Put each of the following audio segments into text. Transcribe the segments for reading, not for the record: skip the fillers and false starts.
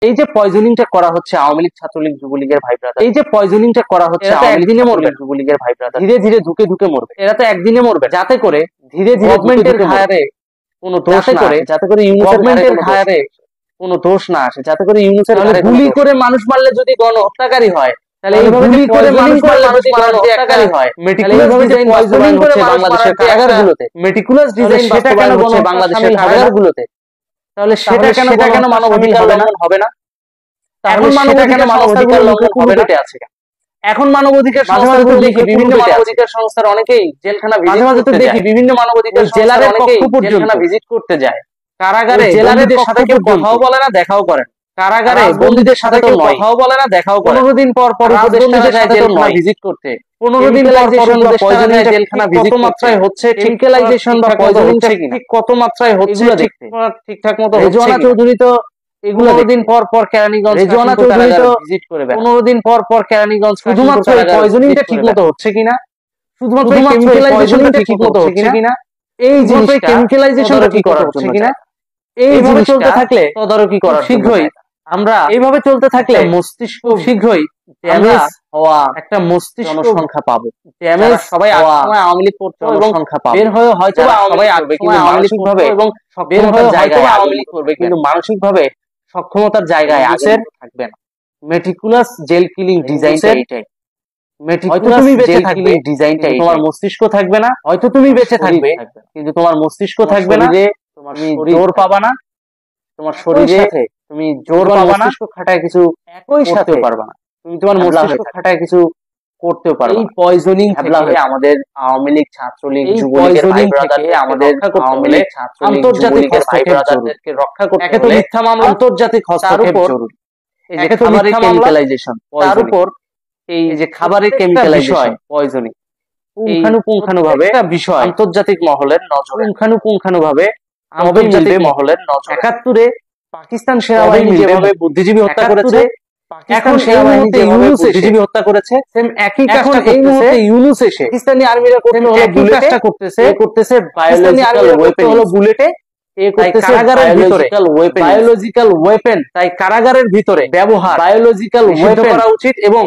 এই যে পয়জনিংটা করা হচ্ছে আওয়ামী লীগ ছাত্রলীগ যুবলীগের ভাই ব্রাদার, এই যে পয়জনিংটা করা হচ্ছে একদিনে মরবে যুবলীগের ভাই ব্রাদার, ধীরে ধীরে ধুকে ধুকে মরবে, এরা তো একদিনে মরবে, যাতে করে ধীরে ধীরে গভর্নমেন্টের ঘাড়ে কোনো দোষ না আসে, যাতে করে গভর্নমেন্টের ঘাড়ে কোনো দোষ না আসে, যাতে করে ইউনূসের ঘাড়ে গুলি করে মানুষ মারলে যদি গণহত্যাকারী হয়, তাহলে এই গুলি করে মানুষ মারলে যদি গণহত্যাকারী হয়, মেটিকুলাস ডিজাইন পয়জনিং করে বাংলাদেশের কারাগারগুলোতে, মেটিকুলাস ডিজাইন সেটা কেন বাংলাদেশের কারাগারগুলোতে, তাহলে সেটা কেন মানবাধিকার লঙ্ঘন হবে না? এখন মানবাধিকার মানবাধিকার লঙ্ঘন হবে না? এখন মানবাধিকার সংস্থাগুলো দেখি বিভিন্ন মানবাধিকার সংস্থার অনেকেই জেলখানা মাঝে মাঝে তো দেখি বিভিন্ন মানবাধিকার জেলার অনেকেই জেলখানা ভিজিট করতে যায়, কারাগারে জেলারদের সাথে কেউ কথাও বলে না, দেখাও করে না, কারাগারে বন্দীদের সাথে কেউ কথাও বলে না, দেখাও করে 15 দিন পর পর উপদেষ্টারা যায় জেলখানা ভিজিট করতে, 15 দিন পর পয়জনিং জেলখানা ভিজিট কত মাত্রায় হচ্ছে, টেম্পোরাইজেশন বা পয়জনিং ঠিক কত মাত্রায় হচ্ছে ঠিকঠাক মতো হচ্ছে। রেজওয়ানা চৌধুরী তো এগুলো 15 দিন পর পর কেরানীগঞ্জ, রেজওয়ানা চৌধুরী তো ভিজিট করে 15 দিন পর পর কেরানীগঞ্জ, শুধুমাত্র পয়জনিংটা ঠিকমতো হচ্ছে কিনা, শুধুমাত্র কেমিক্যালাইজেশনটা ঠিকমতো হচ্ছে কিনা, এই জিনিসটা কেমিক্যালাইজেশনটা কি করা হচ্ছে কিনা, এইভাবে চলতে থাকলে তদারকি করা শীঘ্রই আমরা এইভাবে চলতে থাকলে মস্তিষ্ক শীঘ্রই ড্যামেজ হওয়া একটা মস্তিষ্ক জনসংখ্যা পাবো, ড্যামেজ সবাই একসময় আওয়ামী লীগ করতে এবং সংখ্যা পাবো, বের হয়ে হয়তো সবাই আসবে কিন্তু মানসিকভাবে এবং বের হয়ে জায়গায় আওয়ামী লীগ করবে কিন্তু মানসিকভাবে সক্ষমতার জায়গায় আসের থাকবে না। মেটিকুলাস জেল কিলিং ডিজাইনটা এইটাই, মেটিকুলাস জেল কিলিং ডিজাইনটা তোমার মস্তিষ্ক থাকবে না, হয়তো তুমি বেঁচে থাকবে কিন্তু তোমার মস্তিষ্ক থাকবে না, তোমার জোর পাবা না, তোমার শরীরে তুমি জোর পাবা না, মস্তিষ্ক খাটায় কিছু একই সাথে পারবা না, তুমি তোমার মস্তিষ্ক খাটায় কিছু করতেও পারবে না। এই পয়জনিং থেকে আমাদের আওয়ামী লীগ ছাত্রলীগ যুবলীগের ভাই ব্রাদারকে আমাদের আওয়ামী লীগ ছাত্রলীগ আন্তর্জাতিক ভাই ব্রাদারদেরকে রক্ষা করতে একে তো মিথ্যা মামলা, আন্তর্জাতিক হস্তক্ষেপ জরুরি, এই যে খাবারের কেমিক্যালাইজেশন, তার উপর এই যে খাবারের কেমিক্যালাইজেশন পয়জনিং পুঙ্খানুপুঙ্খানুভাবে একটা বিষয় আন্তর্জাতিক মহলের নজর, পুঙ্খানুপুঙ্খানুভাবে আন্তর্জাতিক মহলের নজর। 71-এ পাকিস্তান সেনাবাহিনী যেভাবে বুদ্ধিজীবী হত্যা করেছে, এখন সেনাবাহিনী যেভাবে বুদ্ধিজীবী হত্যা করেছে, সেম একই কাজটা এই মুহূর্তে ইউনূস এসে পাকিস্তানি আর্মিরা একই কাজটা করতেছে বায়োলজিক্যাল ওয়েপন হলো বুলেটে, কারাগারের ভিতরে বায়োলজিক্যাল ওয়েপন, তাই কারাগারের ভিতরে ব্যবহার বায়োলজিক্যাল ওয়েপন করা উচিত। এবং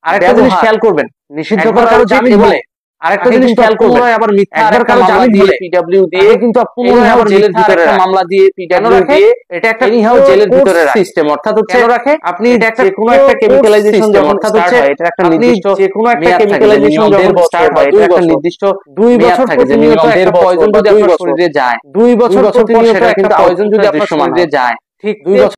আরেকটা জিনিস খেয়াল করবেন, নিষিদ্ধ করা উচিত বলে আরেকটা জিনিস খেয়াল করবেন, আবার মিথ্যা একবার কারো জামিন দিলে পিডব্লিউ দিয়ে কিন্তু পুনরায় আবার জেলের ভিতরে একটা মামলা দিয়ে পিডব্লিউ দিয়ে এটা একটা এনিহাউ জেলের ভিতরে সিস্টেম, অর্থাৎ হচ্ছে রাখে আপনি যে কোনো একটা কেমিক্যালাইজেশন যখন অর্থাৎ হচ্ছে এটা একটা নির্দিষ্ট যে কোনো একটা কেমিক্যালাইজেশন যখন স্টার্ট হয় এটা একটা নির্দিষ্ট 2 বছর প্রতিনিয়ত একটা পয়জন যদি আপনার শরীরে যায়, 2 বছর প্রতিনিয়ত একটা পয়জন যদি আপনার শরীরে যায়, ঠিক 2 বছর